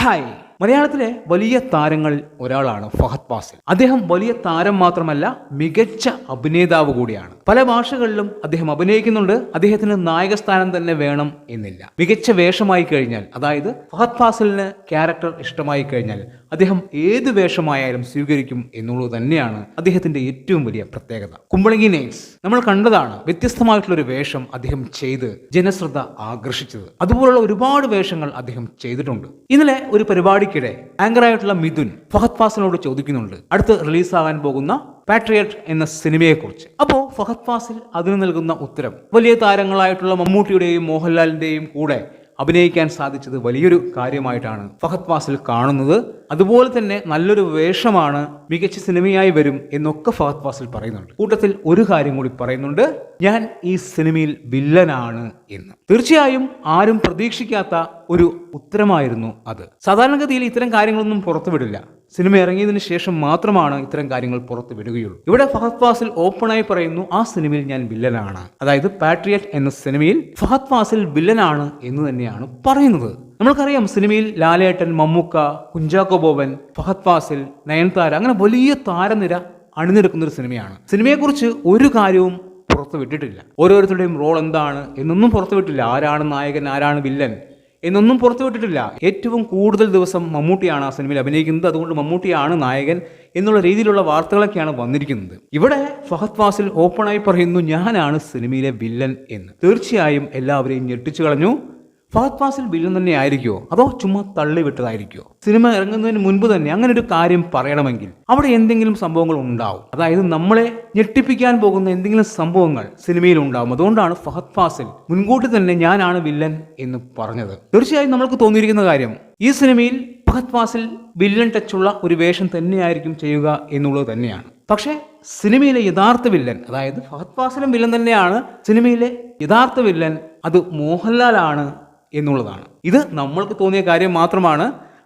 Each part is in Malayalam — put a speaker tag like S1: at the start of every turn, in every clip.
S1: ഹായ്. മലയാളത്തിലെ വലിയ താരങ്ങൾ ഒരാളാണ് ഫഹദ് ഫാസിൽ. അദ്ദേഹം വലിയ താരം മാത്രമല്ല, മികച്ച അഭിനേതാവ് കൂടിയാണ്. പല ഭാഷകളിലും അദ്ദേഹം അഭിനയിക്കുന്നുണ്ട്. അദ്ദേഹത്തിന് നായക സ്ഥാനം തന്നെ വേണം എന്നില്ല. മികച്ച വേഷമായി കഴിഞ്ഞാൽ, അതായത് ഫഹദ് ഫാസിലിന് ക്യാരക്ടർ ഇഷ്ടമായി കഴിഞ്ഞാൽ അദ്ദേഹം ഏത് വേഷമായാലും സ്വീകരിക്കും എന്നുള്ളത് തന്നെയാണ് അദ്ദേഹത്തിന്റെ ഏറ്റവും വലിയ പ്രത്യേകത. കുമ്പളങ്ങി നൈറ്റ്സ് നമ്മൾ കണ്ടതാണ്. വ്യത്യസ്തമായിട്ടുള്ള ഒരു വേഷം അദ്ദേഹം ചെയ്ത് ജനശ്രദ്ധ ആകർഷിച്ചത്. അതുപോലുള്ള ഒരുപാട് വേഷങ്ങൾ അദ്ദേഹം ചെയ്തിട്ടുണ്ട്. ഇന്നലെ ഒരു പരിപാടിക്കിടെ ആങ്കറായിട്ടുള്ള മിഥുൻ ഫഹദ് ഫാസിലിനോട് ചോദിക്കുന്നുണ്ട് അടുത്ത് റിലീസാകാൻ പോകുന്ന പാട്രിയറ്റ് എന്ന സിനിമയെക്കുറിച്ച്. അപ്പോൾ ഫഹദ് ഫാസിൽ അതിന് നൽകുന്ന ഉത്തരം, വലിയ താരങ്ങളായിട്ടുള്ള മമ്മൂട്ടിയുടെയും മോഹൻലാലിന്റെയും കൂടെ അഭിനയിക്കാൻ സാധിച്ചത് വലിയൊരു കാര്യമായിട്ടാണ് ഫഹദ് ഫാസിൽ കാണുന്നത്. അതുപോലെ തന്നെ നല്ലൊരു വേഷമാണ്, മികച്ച സിനിമയായി വരും എന്നൊക്കെ ഫഹദ് ഫാസിൽ പറയുന്നുണ്ട്. കൂട്ടത്തിൽ ഒരു കാര്യം കൂടി പറയുന്നുണ്ട്, ഞാൻ ഈ സിനിമയിൽ വില്ലനാണ് എന്ന്. തീർച്ചയായും ആരും പ്രതീക്ഷിക്കാത്ത ഒരു ഉത്തരമായിരുന്നു അത്. സാധാരണഗതിയിൽ ഇത്തരം കാര്യങ്ങളൊന്നും പുറത്തുവിടില്ല. സിനിമ ഇറങ്ങിയതിനു ശേഷം മാത്രമാണ് ഇത്തരം കാര്യങ്ങൾ പുറത്തു വിടുകയുള്ളൂ. ഇവിടെ ഫഹദ് ഫാസിൽ ഓപ്പണായി പറയുന്നു, ആ സിനിമയിൽ ഞാൻ വില്ലനാണ്. അതായത് പാട്രിയറ്റ് എന്ന സിനിമയിൽ ഫഹദ് ഫാസിൽ വില്ലനാണ് എന്ന് തന്നെയാണ് പറയുന്നത്. നമ്മൾക്കറിയാം, സിനിമയിൽ ലാലേട്ടൻ, മമ്മൂക്ക, കുഞ്ചാക്കോ ബോബൻ, ഫഹദ് ഫാസിൽ, നയൻതാര, അങ്ങനെ വലിയ താരനിര അണിനിരക്കുന്ന ഒരു സിനിമയാണ്. സിനിമയെക്കുറിച്ച് ഒരു കാര്യവും പുറത്തു വിട്ടിട്ടില്ല. ഓരോരുത്തരുടെയും റോൾ എന്താണ് എന്നൊന്നും പുറത്തു വിട്ടില്ല. ആരാണ് നായകൻ, ആരാണ് വില്ലൻ എന്നൊന്നും പുറത്തുവിട്ടിട്ടില്ല. ഏറ്റവും കൂടുതൽ ദിവസം മമ്മൂട്ടിയാണ് ആ സിനിമയിൽ അഭിനയിക്കുന്നത്. അതുകൊണ്ട് മമ്മൂട്ടിയാണ് നായകൻ എന്നുള്ള രീതിയിലുള്ള വാർത്തകളൊക്കെയാണ് വന്നിരിക്കുന്നത്. ഇവിടെ ഫഹദ് ഫാസിൽ ഓപ്പണായി പറയുന്നു, ഞാനാണ് സിനിമയിലെ വില്ലൻ എന്ന്. തീർച്ചയായും എല്ലാവരെയും ഞെട്ടിച്ചു കളഞ്ഞു. ഫഹദ് ഫാസിൽ വില്ലൻ തന്നെ ആയിരിക്കുമോ, അതോ ചുമ്മാ തള്ളിവിട്ടതായിരിക്കുമോ? സിനിമ ഇറങ്ങുന്നതിന് മുൻപ് തന്നെ അങ്ങനെ ഒരു കാര്യം പറയണമെങ്കിൽ അവിടെ എന്തെങ്കിലും സംഭവങ്ങൾ ഉണ്ടാവും. അതായത് നമ്മളെ ഞെട്ടിപ്പിക്കാൻ പോകുന്ന എന്തെങ്കിലും സംഭവങ്ങൾ സിനിമയിൽ ഉണ്ടാവും. അതുകൊണ്ടാണ് ഫഹദ് ഫാസിൽ മുൻകൂട്ടി തന്നെ ഞാനാണ് വില്ലൻ എന്ന് പറഞ്ഞത്. തീർച്ചയായും നമ്മൾക്ക് തോന്നിയിരിക്കുന്ന കാര്യം, ഈ സിനിമയിൽ ഫഹദ് ഫാസിൽ വില്ലൻ ടച്ചുള്ള ഒരു വേഷം തന്നെയായിരിക്കും ചെയ്യുക എന്നുള്ളത് തന്നെയാണ്. പക്ഷേ സിനിമയിലെ യഥാർത്ഥ വില്ലൻ, അതായത് ഫഹദ് ഫാസിലും വില്ലൻ തന്നെയാണ്, സിനിമയിലെ യഥാർത്ഥ വില്ലൻ അത് മോഹൻലാലാണ് എന്നുള്ളതാണ്. ഇത് നമ്മൾക്ക് തോന്നിയ കാര്യം മാത്രമാണ്.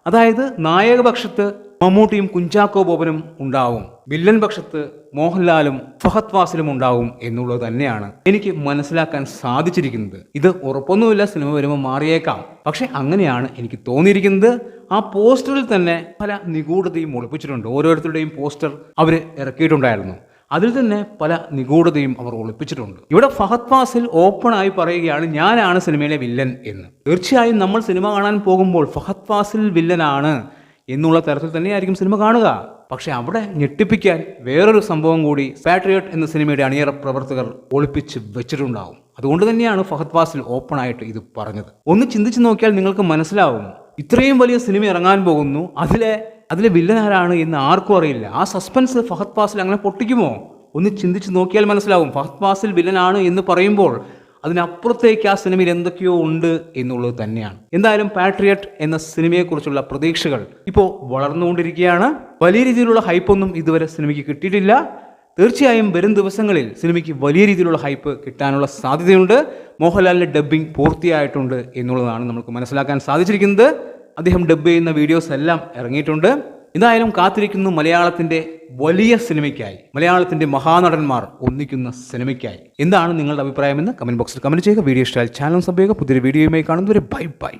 S1: അതായത് നായകപക്ഷത്ത് മമ്മൂട്ടിയും കുഞ്ചാക്കോ ബോബനും ഉണ്ടാവും, വില്ലൻ പക്ഷത്ത് മോഹൻലാലും ഫഹദ് ഫാസിലും ഉണ്ടാവും എന്നുള്ളത് തന്നെയാണ് എനിക്ക് മനസ്സിലാക്കാൻ സാധിച്ചിരിക്കുന്നത്. ഇത് ഉറപ്പൊന്നുമില്ല, സിനിമ വരുമ്പോൾ മാറിയേക്കാം. പക്ഷെ അങ്ങനെയാണ് എനിക്ക് തോന്നിയിരിക്കുന്നത്. ആ പോസ്റ്ററിൽ തന്നെ പല നിഗൂഢതയും ഒളിപ്പിച്ചിട്ടുണ്ട്. ഓരോരുത്തരുടെയും പോസ്റ്റർ അവർ ഇറക്കിയിട്ടുണ്ടായിരുന്നു. അതിൽ തന്നെ പല നിഗൂഢതയും അവർ ഒളിപ്പിച്ചിട്ടുണ്ട്. ഇവിടെ ഫഹദ് ഫാസിൽ ഓപ്പണായി പറയുകയാണ്, ഞാനാണ് സിനിമയിലെ വില്ലൻ എന്ന്. തീർച്ചയായും നമ്മൾ സിനിമ കാണാൻ പോകുമ്പോൾ ഫഹദ് ഫാസിൽ വില്ലനാണ് എന്നുള്ള തരത്തിൽ തന്നെയായിരിക്കും സിനിമ കാണുക. പക്ഷെ അവിടെ ഞെട്ടിപ്പിക്കാൻ വേറൊരു സംഭവം കൂടി പാട്രിയറ്റ് എന്ന സിനിമയുടെ അണിയറ പ്രവർത്തകർ ഒളിപ്പിച്ച് വെച്ചിട്ടുണ്ടാവും. അതുകൊണ്ട് തന്നെയാണ് ഫഹദ് ഫാസിൽ ഓപ്പണായിട്ട് ഇത് പറഞ്ഞത്. ഒന്ന് ചിന്തിച്ചു നോക്കിയാൽ നിങ്ങൾക്ക് മനസ്സിലാവും, ഇത്രയും വലിയ സിനിമ ഇറങ്ങാൻ പോകുന്നു, അതിലെ വില്ലൻ ആരാണ് എന്ന് ആർക്കും അറിയില്ല. ആ സസ്പെൻസ് ഫഹദ് ഫാസിൽ അങ്ങനെ പൊട്ടിക്കുമോ? ഒന്ന് ചിന്തിച്ച് നോക്കിയാൽ മനസ്സിലാവും. ഫഹദ് ഫാസിൽ വില്ലനാണ് എന്ന് പറയുമ്പോൾ അതിനപ്പുറത്തേക്ക് ആ സിനിമയിൽ എന്തൊക്കെയോ ഉണ്ട് എന്നുള്ളത് തന്നെയാണ്. എന്തായാലും പാട്രിയറ്റ് എന്ന സിനിമയെക്കുറിച്ചുള്ള പ്രതീക്ഷകൾ ഇപ്പോൾ വളർന്നുകൊണ്ടിരിക്കുകയാണ്. വലിയ രീതിയിലുള്ള ഹൈപ്പൊന്നും ഇതുവരെ സിനിമയ്ക്ക് കിട്ടിയിട്ടില്ല. തീർച്ചയായും വരും ദിവസങ്ങളിൽ സിനിമയ്ക്ക് വലിയ രീതിയിലുള്ള ഹൈപ്പ് കിട്ടാനുള്ള സാധ്യതയുണ്ട്. മോഹൻലാലിൻ്റെ ഡബ്ബിംഗ് പൂർത്തിയായിട്ടുണ്ട് എന്നുള്ളതാണ് നമുക്ക് മനസ്സിലാക്കാൻ സാധിച്ചിരിക്കുന്നത്. അദ്ദേഹം ഡബ് ചെയ്യുന്ന വീഡിയോസ് എല്ലാം ഇറങ്ങിയിട്ടുണ്ട്. എന്തായാലും കാത്തിരിക്കുന്നു മലയാളത്തിന്റെ വലിയ സിനിമയ്ക്കായി, മലയാളത്തിന്റെ മഹാനടന്മാർ ഒന്നിക്കുന്ന സിനിമയ്ക്കായി. എന്താണ് നിങ്ങളുടെ അഭിപ്രായമെന്ന് കമന്റ് ബോക്സിൽ കമന്റ് ചെയ്യുക. വീഡിയോ ഇഷ്ടമായാൽ ചാനൽ സബ് ചെയ്യുക. പുതിയൊരു വീഡിയോയുമായി കാണുന്നവരെ ബൈ ബൈ.